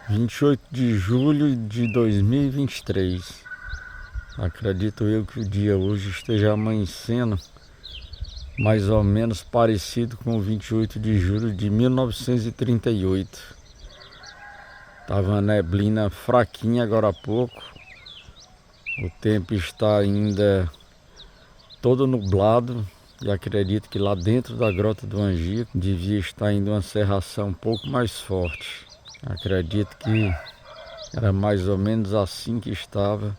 28 de julho de 2023. Acredito eu que o dia hoje esteja amanhecendo mais ou menos parecido com o 28 de julho de 1938. Tava a neblina fraquinha agora há pouco. O tempo está ainda todo nublado e acredito que lá dentro da Grota do Angico devia estar indo uma cerração um pouco mais forte. Acredito que era mais ou menos assim que estava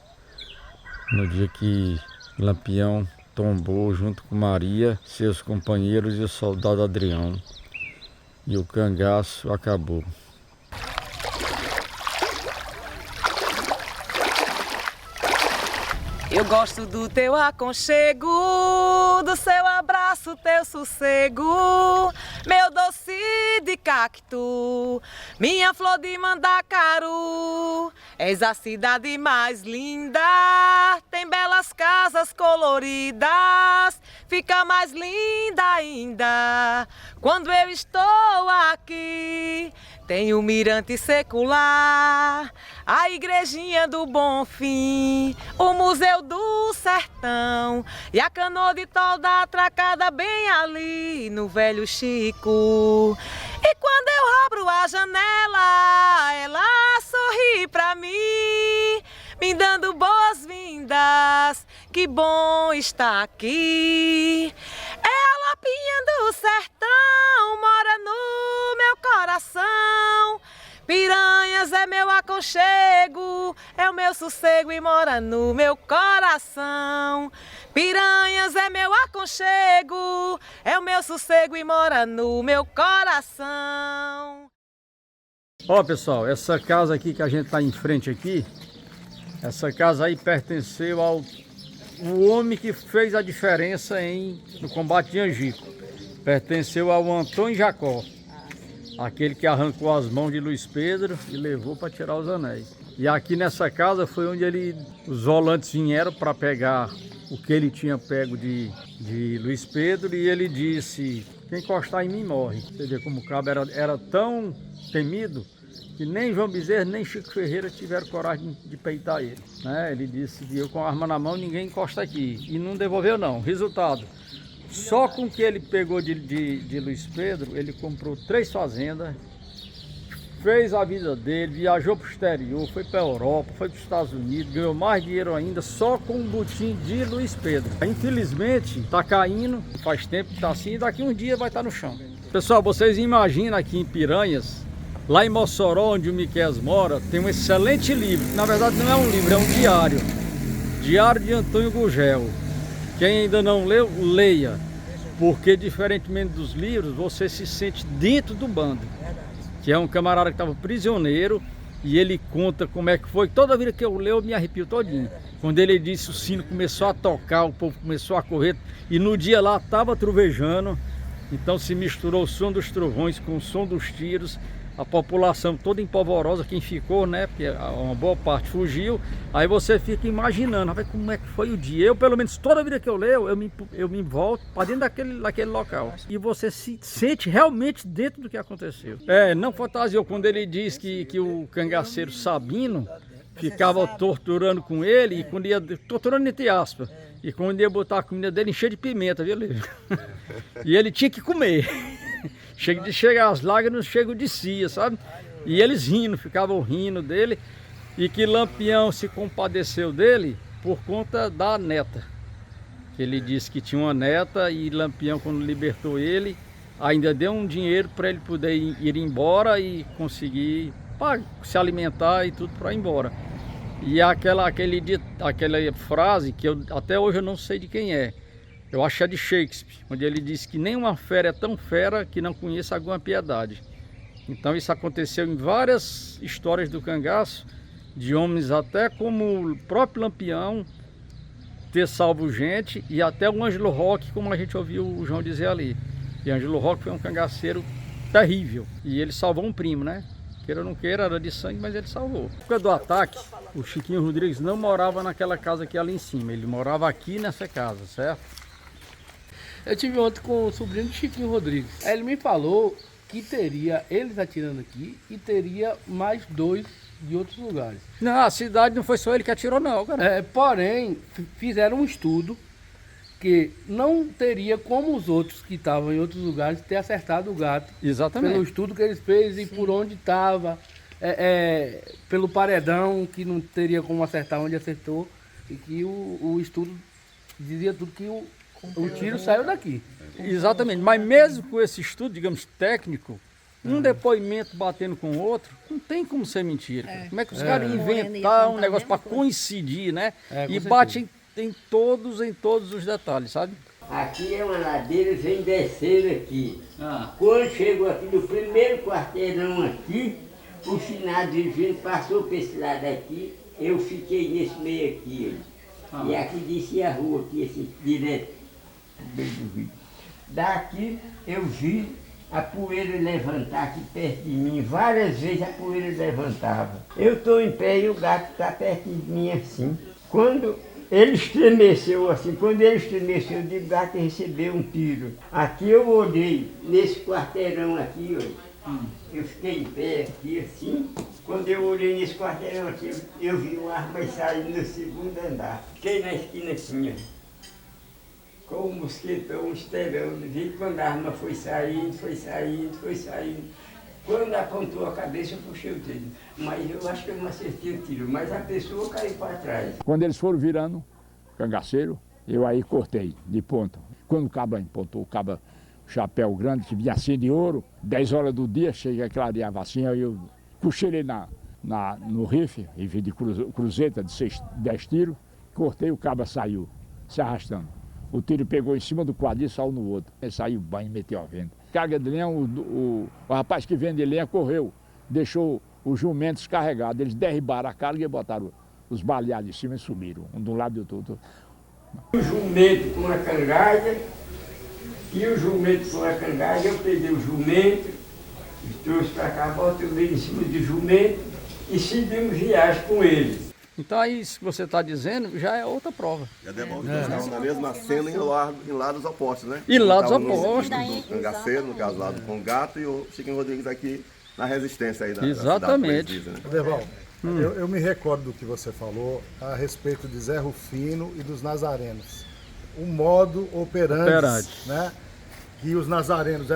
no dia que Lampião tombou junto com Maria, seus companheiros e o soldado Adrião. E o cangaço acabou. Eu gosto do teu aconchego, do seu abraço, teu sossego, meu doce de cacto, minha flor de mandacaru. És a cidade mais linda, tem belas casas coloridas, fica mais linda ainda quando eu estou aqui. Tem o mirante secular, a igrejinha do Bonfim, o museu do sertão e a canoa de tolda atracada bem ali no velho Chico. E quando eu abro a janela, ela sorri pra mim, me dando boas-vindas, que bom estar aqui. É a lapinha do sertão, mora no meu coração. Piranhas é meu aconchego, é o meu sossego e mora no meu coração. Piranhas é meu aconchego, é o meu sossego e mora no meu coração. Ó pessoal, essa casa aqui que a gente tá em frente aqui, essa casa aí pertenceu ao homem que fez a diferença no combate de Angico. Pertenceu ao Antônio Jacó, aquele que arrancou as mãos de Luiz Pedro e levou para tirar os anéis. E aqui nessa casa foi onde os volantes vieram para pegar o que ele tinha pego de Luiz Pedro, e ele disse: quem encostar em mim morre. Você vê como o cabo era tão temido que nem João Bezerra nem Chico Ferreira tiveram coragem de peitar ele, né? Ele disse que eu com a arma na mão ninguém encosta aqui, e não devolveu não. Resultado, só com o que ele pegou de Luiz Pedro, ele comprou 3 fazendas, fez a vida dele, viajou para o exterior, foi para a Europa, foi para os Estados Unidos, ganhou mais dinheiro ainda só com o butim de Luiz Pedro. Infelizmente está caindo, faz tempo que está assim, e daqui um dia vai estar no chão. Pessoal, vocês imaginam aqui em Piranhas, lá em Mossoró, onde o Miqueias mora, tem um excelente livro. Na verdade não é um livro, é um diário. Diário de Antônio Gurgel. Quem ainda não leu, leia. Porque diferentemente dos livros, você se sente dentro do bando. Que é um camarada que estava prisioneiro e ele conta como é que foi. Toda vida que eu leio, eu me arrepio todinho. Quando ele disse, o sino começou a tocar, o povo começou a correr. E no dia lá estava trovejando. Então se misturou o som dos trovões com o som dos tiros. A população toda empolvorosa, quem ficou, né, porque uma boa parte fugiu. Aí você fica imaginando, como é que foi o dia. Eu, pelo menos, toda vida que eu leio, eu me volto para dentro daquele local. E você se sente realmente dentro do que aconteceu. Não fantasiou quando ele diz que o cangaceiro Sabino ficava torturando com ele, e quando ia, torturando entre aspas, e quando ia botar a comida dele, encher de pimenta, viu, Lívio? E ele tinha que comer. De chegar as lágrimas, chegam de cia, sabe? E eles ficavam rindo dele, e que Lampião se compadeceu dele por conta da neta. Ele disse que tinha uma neta, e Lampião, quando libertou ele, ainda deu um dinheiro para ele poder ir embora e conseguir se alimentar e tudo para ir embora. E aquela frase que até hoje eu não sei de quem é. Eu acho que é de Shakespeare, onde ele disse que nenhuma fera é tão fera que não conheça alguma piedade. Então isso aconteceu em várias histórias do cangaço, de homens até como o próprio Lampião ter salvo gente, e até o Ângelo Roque, como a gente ouviu o João dizer ali. E Ângelo Roque foi um cangaceiro terrível, e ele salvou um primo, né? Queira ou não queira, era de sangue, mas ele salvou. Na época do ataque, o Chiquinho Rodrigues não morava naquela casa que é ali em cima, ele morava aqui nessa casa, certo? Eu tive ontem com o sobrinho do Chiquinho Rodrigues. Aí ele me falou que teria eles atirando aqui e teria mais 2 de outros lugares. Não, a cidade não foi só ele que atirou não, cara. Porém, fizeram um estudo que não teria como os outros que estavam em outros lugares ter acertado o gato. Exatamente. Pelo estudo que eles fez e por onde estava, pelo paredão, que não teria como acertar onde acertou, e que o estudo dizia tudo que o tiro saiu daqui. Exatamente, mas mesmo com esse estudo, digamos, técnico, um depoimento batendo com o outro, não tem como ser mentira. Como é que os caras inventam um negócio para coincidir, né? E bate em todos os detalhes, sabe? Aqui é uma ladeira, vem descendo aqui. Quando chegou aqui no primeiro quarteirão aqui, o finado vindo passou para esse lado aqui, eu fiquei nesse meio aqui. E aqui descia a rua, aqui, assim, direto. Daqui eu vi a poeira levantar aqui perto de mim, várias vezes a poeira levantava. Eu estou em pé e o gato está perto de mim assim. Quando ele estremeceu assim, eu digo, o gato recebeu um tiro. Aqui eu olhei, nesse quarteirão aqui, olha, eu fiquei em pé aqui assim. Quando eu olhei nesse quarteirão aqui, eu vi uma arma saindo no segundo andar. Fiquei na esquina assim, ó, com um mosquetão esperando, vi quando a arma foi saindo. Quando apontou a cabeça, eu puxei o dedo. Mas eu acho que eu não acertei o tiro, mas a pessoa caiu para trás. Quando eles foram virando cangaceiro, eu aí cortei de ponta. Quando o cabo empontou, o cabo chapéu grande, que vinha assim de ouro, 10 horas do dia, chega clareava assim, aí eu puxei ele no rifle, de cruzeta de 10 tiros, cortei, o cabo saiu, se arrastando. O tiro pegou em cima do quadril e saiu no outro. Ele saiu banho e meteu a venda. Carga de lenha, o rapaz que vende lenha correu, deixou os jumentos carregados. Eles derribaram a carga e botaram os baleados em cima e subiram, um de um lado e do outro. O jumento com a cangalha, eu peguei o jumento, trouxe para cá, botei ele em cima do jumento e seguimos viagem com ele. Então aí, isso que você está dizendo, já é outra prova. Já demonstra que eles estavam na mesma cena em lados opostos, né? E lados Estavam opostos. No cangaceiro, no caso lado com o gato, e o Chiquinho Rodrigues aqui na resistência aí da Exatamente. Da cidade, né? Deval, eu me recordo do que você falou a respeito de Zé Rufino e dos nazarenos. O modo operandi, né? Que os nazarenos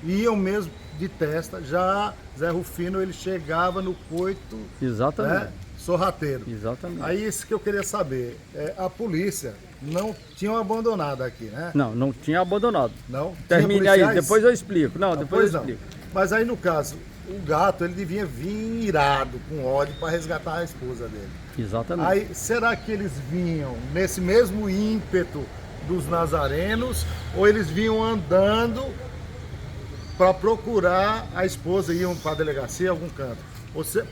iam mesmo de testa, já Zé Rufino ele chegava no coito. Exatamente. Né? Sorrateiro. Exatamente. Aí isso que eu queria saber, a polícia não tinha abandonado aqui, né? Não tinha abandonado. Não? Termine aí, depois eu explico. Depois eu explico. Mas aí no caso, o gato ele devia vir irado, com ódio, para resgatar a esposa dele. Exatamente. Aí será que eles vinham nesse mesmo ímpeto dos nazarenos ou eles vinham andando para procurar a esposa, iam para a delegacia, algum canto?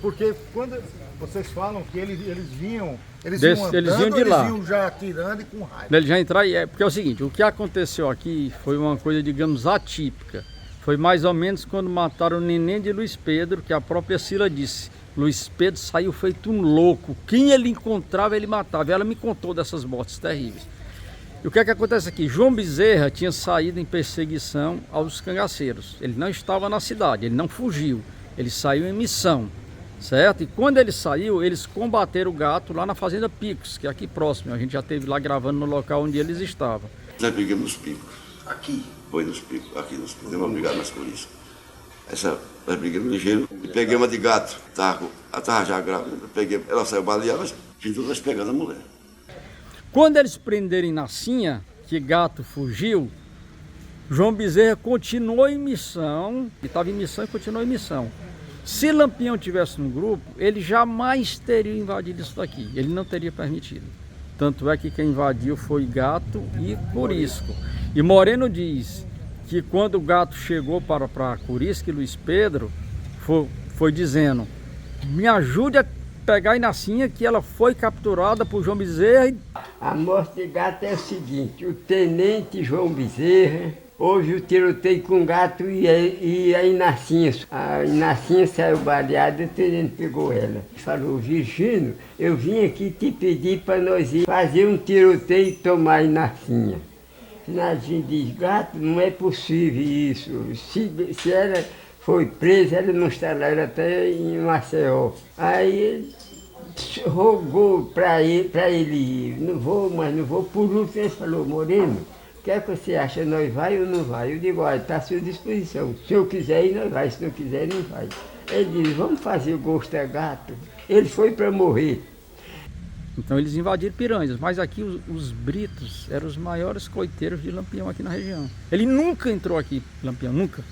Porque quando vocês falam que eles vinham andando, eles vinham de lá. Eles vinham já atirando e com raiva. Ele já entrar porque é o seguinte, o que aconteceu aqui foi uma coisa, digamos, atípica. Foi mais ou menos quando mataram o neném de Luiz Pedro, que a própria Cila disse, Luiz Pedro saiu feito um louco, quem ele encontrava ele matava. E ela me contou dessas mortes terríveis. E o que é que acontece aqui? João Bezerra tinha saído em perseguição aos cangaceiros. Ele não estava na cidade, ele não fugiu. Ele saiu em missão, certo? E quando ele saiu, eles combateram o gato lá na Fazenda Picos, que é aqui próximo. A gente já esteve lá gravando no local onde eles estavam. Nós brigamos nos Picos. Aqui? Foi nos Picos, aqui nos Picos. Deu uma brigada nas polícias. Nós brigamos ligeiro. E peguei uma de gato. Ela estava já grávida. Ela saiu baleada, mas tudo nós pegando a mulher. Quando eles prenderem Nassinha, que gato fugiu, João Bezerra continuou em missão, ele estava em missão e continuou em missão. Se Lampião tivesse no grupo, ele jamais teria invadido isso daqui, ele não teria permitido. Tanto é que quem invadiu foi Gato e Curisco. E Moreno diz que quando o Gato chegou para Curisco e Luiz Pedro, foi dizendo, me ajude a pegar a Inacinha, que ela foi capturada por João Bezerra. A morte de Gato é o seguinte, o tenente João Bezerra, houve o tiroteio com o Gato e a Inacinha. A Inacinha saiu baleada e o tenente pegou ela. Falou, Virgínio, eu vim aqui te pedir para nós ir fazer um tiroteio e tomar a Inacinha. Finadinho diz, Gato, não é possível isso. Se ela foi preso, ele não está lá, ele até em Maceió. Aí ele rogou para ele ir, não vou, mas não vou. Por último ele falou, Moreno, o que é que você acha, nós vai ou não vai? Eu digo, olha, está à sua disposição, se eu quiser ir, nós vai, se não quiser, não vai. Ele disse, vamos fazer o gosto é gato. Ele foi para morrer. Então eles invadiram Piranhas, mas aqui os britos eram os maiores coiteiros de Lampião aqui na região. Ele nunca entrou aqui, Lampião, nunca.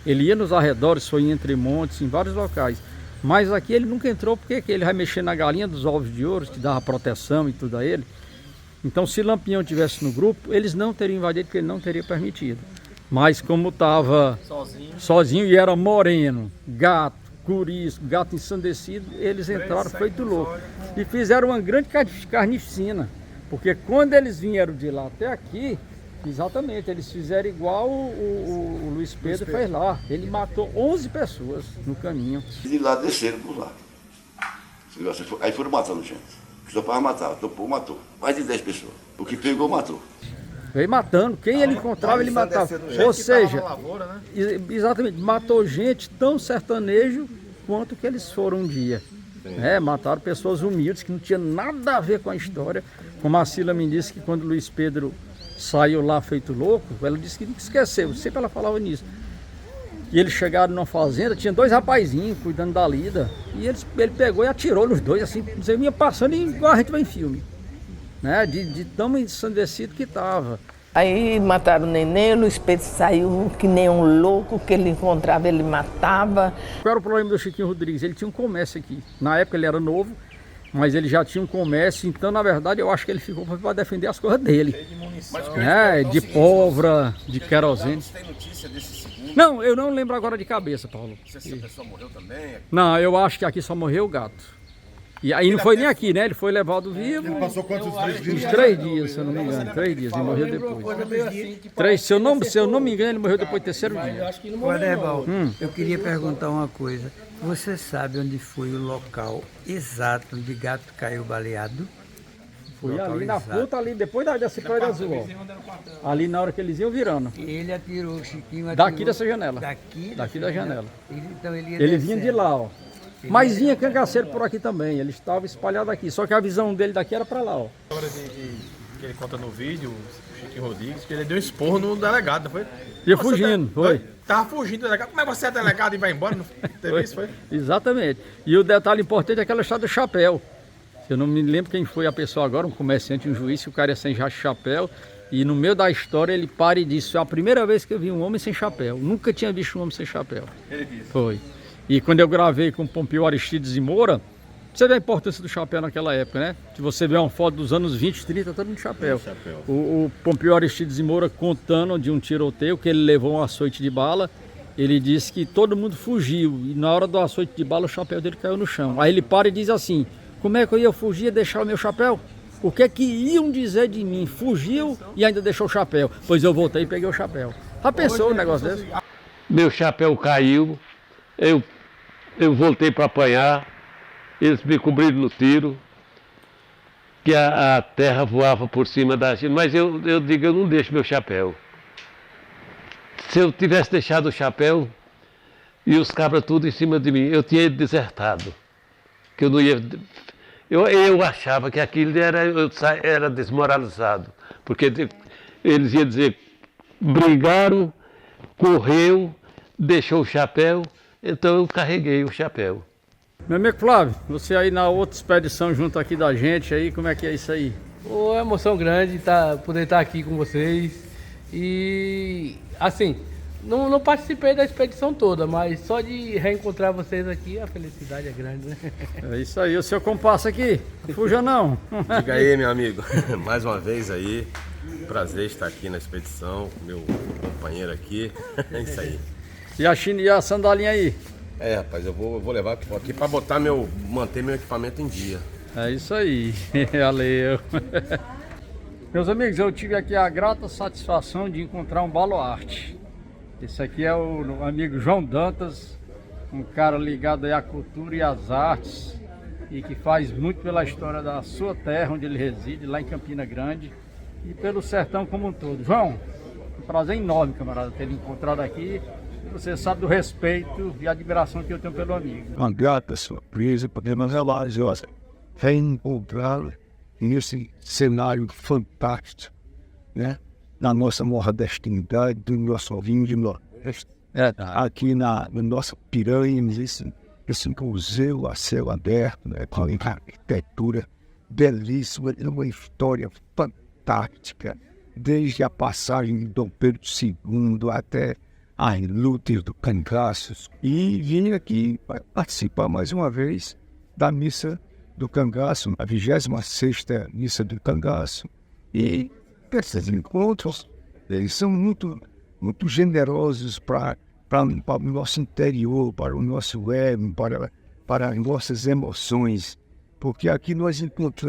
Ele ia nos arredores, foi em Entre Montes, em vários locais. Mas aqui ele nunca entrou porque ele vai mexer na galinha dos ovos de ouro, que dava proteção e tudo a ele. Então se Lampião tivesse no grupo, eles não teriam invadido porque ele não teria permitido. Mas como estava sozinho e era moreno, gato, curisco, gato ensandecido, eles entraram feito louco. E fizeram uma grande carnificina. Porque quando eles vieram de lá até aqui, exatamente, eles fizeram igual o Luiz Pedro fez lá. Ele matou 11 pessoas no caminho. De lá desceram por lá. Aí foram matando gente. O que topava matava, topou, matou. Mais de 10 pessoas. O que pegou, matou. Veio matando, quem ele encontrava, ele matava. Ou seja, exatamente, matou gente tão sertanejo quanto que eles foram um dia. Mataram pessoas humildes que não tinham nada a ver com a história. Como a Cila me disse que quando Luiz Pedro saiu lá feito louco, ela disse que nunca esqueceu, sempre ela falava nisso. E eles chegaram numa fazenda, tinha 2 rapazinhos cuidando da lida, e ele pegou e atirou nos 2, assim, você vinha passando igual a gente vai em filme, né? De tão ensandecido que estava. Aí mataram o neném, o Luiz Pedro saiu que nem um louco, que ele encontrava, ele matava. Qual era o problema do Chiquinho Rodrigues? Ele tinha um comércio aqui, na época ele era novo, mas ele já tinha um comércio, então na verdade eu acho que ele ficou para defender as coisas dele. De pólvora, de querosene. Tem notícia desse segundo? Não, eu não lembro agora de cabeça, Paulo. Não sei se a pessoa morreu também. Não, eu acho que aqui só morreu o gato. E aí não foi nem aqui, né? Ele foi levado vivo. Ele passou quantos dias? Uns 3 dias, se eu não me engano. 3 dias, e morreu depois. Se eu não me engano, ele morreu depois do 3º dia. Aderbal, eu queria perguntar uma coisa. Você sabe onde foi o local exato onde gato caiu baleado? Foi ali na fruta, ali depois da Cipóia Azul. Ali na hora que eles iam virando. Ele atirou, o Chiquinho atirou. Daqui dessa janela. Daqui da janela. Ele vinha de lá, ó. Mas vinha cangaceiro por aqui também, ele estava espalhado aqui, só que a visão dele daqui era para lá, ó. A história que ele conta no vídeo, o Chiquinho Rodrigues, que ele deu um esporro no delegado, não foi? Ia fugindo, foi. Tava fugindo do delegado, como é que você é delegado e vai embora? Não teve isso, foi? Exatamente. E o detalhe importante é aquela história do chapéu. Eu não me lembro quem foi a pessoa agora, um comerciante, um juiz, que o cara ia sem chapéu. E no meio da história ele para e disse, foi a primeira vez que eu vi um homem sem chapéu. Nunca tinha visto um homem sem chapéu. Ele disse. Foi. E quando eu gravei com Pompeu Aristides e Moura, você vê a importância do chapéu naquela época, né? Se você vê uma foto dos anos 20, 30, todo mundo de chapéu. O Pompeu Aristides e Moura contando de um tiroteio que ele levou um açoite de bala, ele disse que todo mundo fugiu e na hora do açoite de bala o chapéu dele caiu no chão. Aí ele para e diz assim, como é que eu ia fugir e deixar o meu chapéu? O que é que iam dizer de mim? Fugiu e ainda deixou o chapéu. Pois eu voltei e peguei o chapéu. Já pensou um negócio desse? Meu chapéu caiu, eu voltei para apanhar, eles me cobriram no tiro, que a terra voava por cima da gente, mas eu digo, eu não deixo meu chapéu. Se eu tivesse deixado o chapéu e os cabras tudo em cima de mim, eu tinha desertado. Que eu não ia. Eu achava que aquilo era desmoralizado, porque eles iam dizer, brigaram, correu, deixou o chapéu. Então eu carreguei o chapéu. Meu amigo Flávio, você aí na outra expedição junto aqui da gente aí, como é que é isso aí? É uma emoção grande poder estar aqui com vocês. E assim, não participei da expedição toda, mas só de reencontrar vocês aqui, a felicidade é grande, né? É isso aí, o seu compasso aqui, não fuja não. Diga aí, meu amigo, mais uma vez aí, prazer estar aqui na expedição, meu companheiro aqui, é isso aí. E a sandalinha aí? Rapaz, eu vou levar aqui para manter meu equipamento em dia. É isso aí, valeu. Meus amigos, eu tive aqui a grata satisfação de encontrar um baluarte. Esse aqui é o amigo João Dantas, um cara ligado aí à cultura e às artes e que faz muito pela história da sua terra, onde ele reside, lá em Campina Grande, e pelo sertão como um todo. João, um prazer enorme, camarada, ter ele encontrado aqui. você sabe do respeito e admiração que eu tenho pelo amigo. Uma grata surpresa, podemos religiosa. Reencontrá-lo nesse cenário fantástico, né? Na nossa nordestinidade, do nosso vinho de Nordeste. Aqui no nosso Piranha, esse museu a céu aberto, né? Com a arquitetura belíssima, uma história fantástica, desde a passagem de Dom Pedro II até as lutas do Cangaço. E vim aqui para participar mais uma vez da missa do Cangaço, a 26ª missa do Cangaço. E esses encontros, eles são muito generosos para o nosso interior, para o nosso ego, para as nossas emoções, porque aqui nós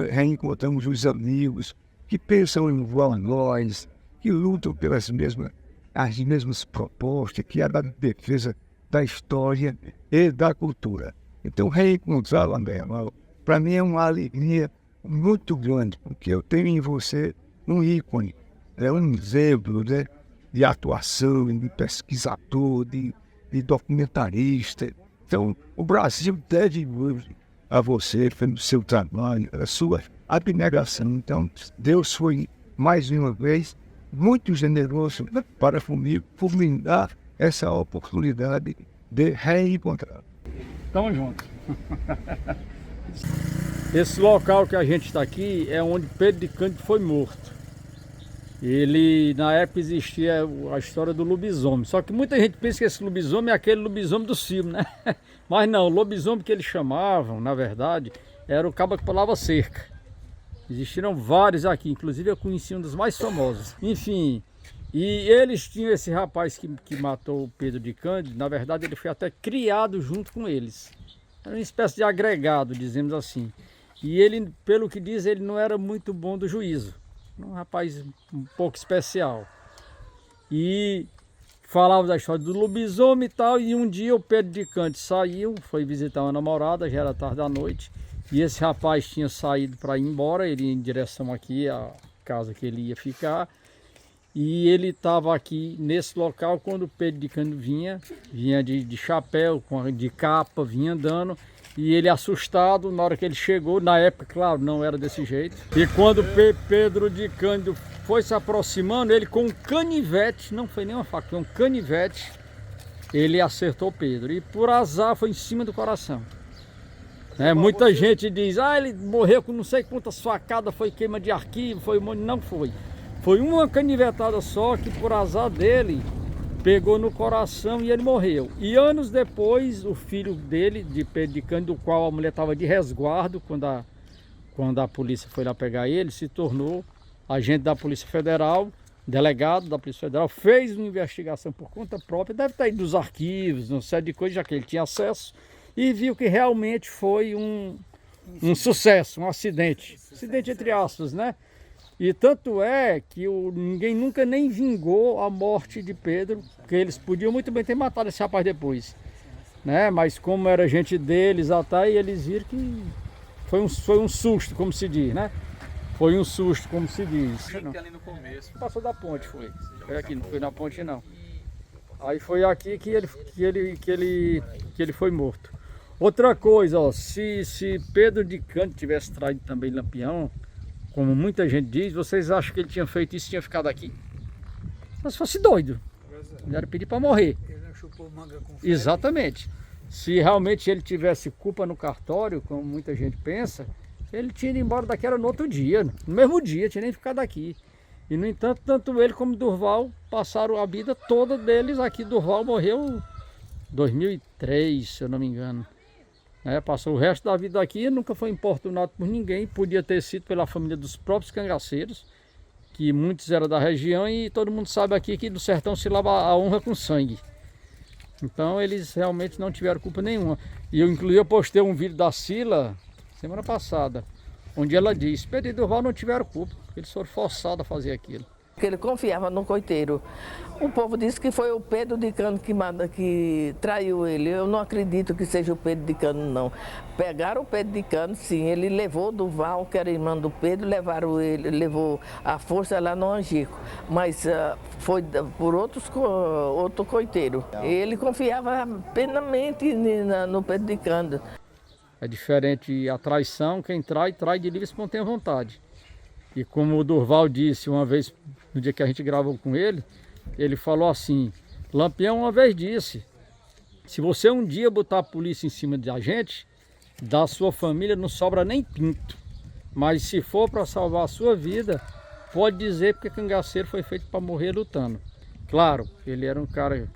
reencontramos os amigos que pensam igual a nós, que lutam pelas mesmas propostas, que é a defesa da história e da cultura. Então, reencontrá-la, para mim é uma alegria muito grande, porque eu tenho em você um ícone, um exemplo, né, de atuação, de pesquisador, de documentarista. Então, o Brasil deve a você pelo seu trabalho, a sua abnegação. Então, Deus foi, mais uma vez, muito generoso para comigo, por me dar essa oportunidade de reencontrar. Tamo junto. Esse local que a gente está aqui é onde Pedro de Cândido foi morto. Ele, na época, existia a história do lobisomem. Só que muita gente pensa que esse lobisomem é aquele lobisomem do filme, né? Mas não, o lobisomem que eles chamavam, na verdade, era o cabo que pulava cerca. Existiram vários aqui, inclusive eu conheci um dos mais famosos. Enfim, e eles tinham esse rapaz que matou o Pedro de Cândido, na verdade ele foi até criado junto com eles. Era uma espécie de agregado, dizemos assim. E ele, pelo que diz, ele não era muito bom do juízo. Um rapaz um pouco especial. E falava da história do lobisomem e tal. E um dia o Pedro de Cândido saiu, foi visitar uma namorada, já era tarde da noite. E esse rapaz tinha saído para ir embora, ele ia em direção aqui à casa que ele ia ficar. E ele estava aqui nesse local quando o Pedro de Cândido vinha de chapéu, de capa, vinha andando. E ele assustado, na hora que ele chegou, na época, claro, não era desse jeito. E quando Pedro de Cândido foi se aproximando, ele com um canivete, não foi nem uma faca, foi um canivete, ele acertou Pedro. E por azar foi em cima do coração. Muita gente diz, ele morreu com não sei quantas facadas, foi queima de arquivo, não foi. Foi uma canivetada só que por azar dele pegou no coração e ele morreu. E anos depois, o filho dele, de Pedro de Cândido, do qual a mulher estava de resguardo quando a polícia foi lá pegar ele, se tornou agente da Polícia Federal, delegado da Polícia Federal, fez uma investigação por conta própria, deve estar aí dos arquivos, não sei de coisa, já que ele tinha acesso, e viu que realmente foi um sucesso, um acidente. Acidente entre aspas, né? E tanto é que ninguém nunca nem vingou a morte de Pedro, porque eles podiam muito bem ter matado esse rapaz depois, né? Mas como era gente deles até, e eles viram que foi um susto, como se diz, né? Foi um susto, como se diz. Ali no começo. Passou da ponte, foi. Foi aqui, não foi na ponte não. Aí foi aqui que ele foi morto. Outra coisa, ó, se Pedro de Cândido tivesse traído também Lampião, como muita gente diz, vocês acham que ele tinha feito isso e tinha ficado aqui? Mas se fosse doido, ele era pedir para morrer. Ele não chupou manga com febre. Exatamente. Se realmente ele tivesse culpa no cartório, como muita gente pensa, ele tinha ido embora daqui, era no outro dia, no mesmo dia, tinha nem ficado aqui. E no entanto, tanto ele como Durval passaram a vida toda deles aqui. Durval morreu em 2003, se eu não me engano. Passou o resto da vida aqui, nunca foi importunado por ninguém, podia ter sido pela família dos próprios cangaceiros, que muitos eram da região e todo mundo sabe aqui que do sertão se lava a honra com sangue. Então eles realmente não tiveram culpa nenhuma. E eu inclusive postei um vídeo da Sila, semana passada, onde ela diz, Pedro e Durval não tiveram culpa, eles foram forçados a fazer aquilo. Que ele confiava no coiteiro. O povo disse que foi o Pedro de Cano que traiu ele. Eu não acredito que seja o Pedro de Cano, não. Pegaram o Pedro de Cano, sim. Ele levou o Duval, que era irmão do Pedro, levou a força lá no Angico. Mas foi por outro coiteiro. Ele confiava plenamente no Pedro de Cano. É diferente a traição, quem trai de livre e espontânea vontade. E como o Durval disse uma vez, no dia que a gente gravou com ele, ele falou assim: Lampião uma vez disse, se você um dia botar a polícia em cima de a gente, da sua família não sobra nem pinto. Mas se for para salvar a sua vida, pode dizer porque cangaceiro foi feito para morrer lutando. Claro, ele era um cara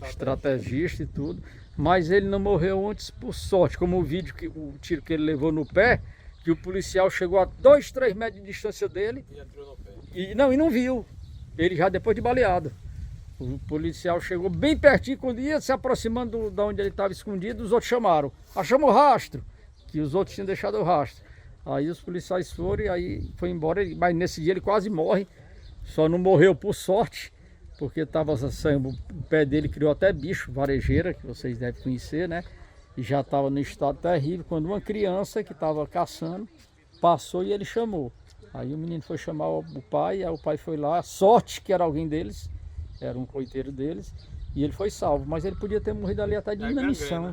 estrategista e tudo, mas ele não morreu antes por sorte, como o tiro que ele levou no pé, que o policial chegou a 2, 3 metros de distância dele e entrou no pé. E não viu, ele já depois de baleado. O policial chegou bem pertinho, quando ia se aproximando de onde ele estava escondido, os outros chamaram. Achamos o rastro, que os outros tinham deixado o rastro. Aí os policiais foram e aí foi embora, mas nesse dia ele quase morre, só não morreu por sorte, porque estava o pé dele criou até bicho, varejeira, que vocês devem conhecer, né? E já estava no estado terrível, quando uma criança que estava caçando passou e ele chamou. Aí o menino foi chamar o pai, aí o pai foi lá, sorte que era alguém deles, era um coiteiro deles, e ele foi salvo. Mas ele podia ter morrido ali até de inanição.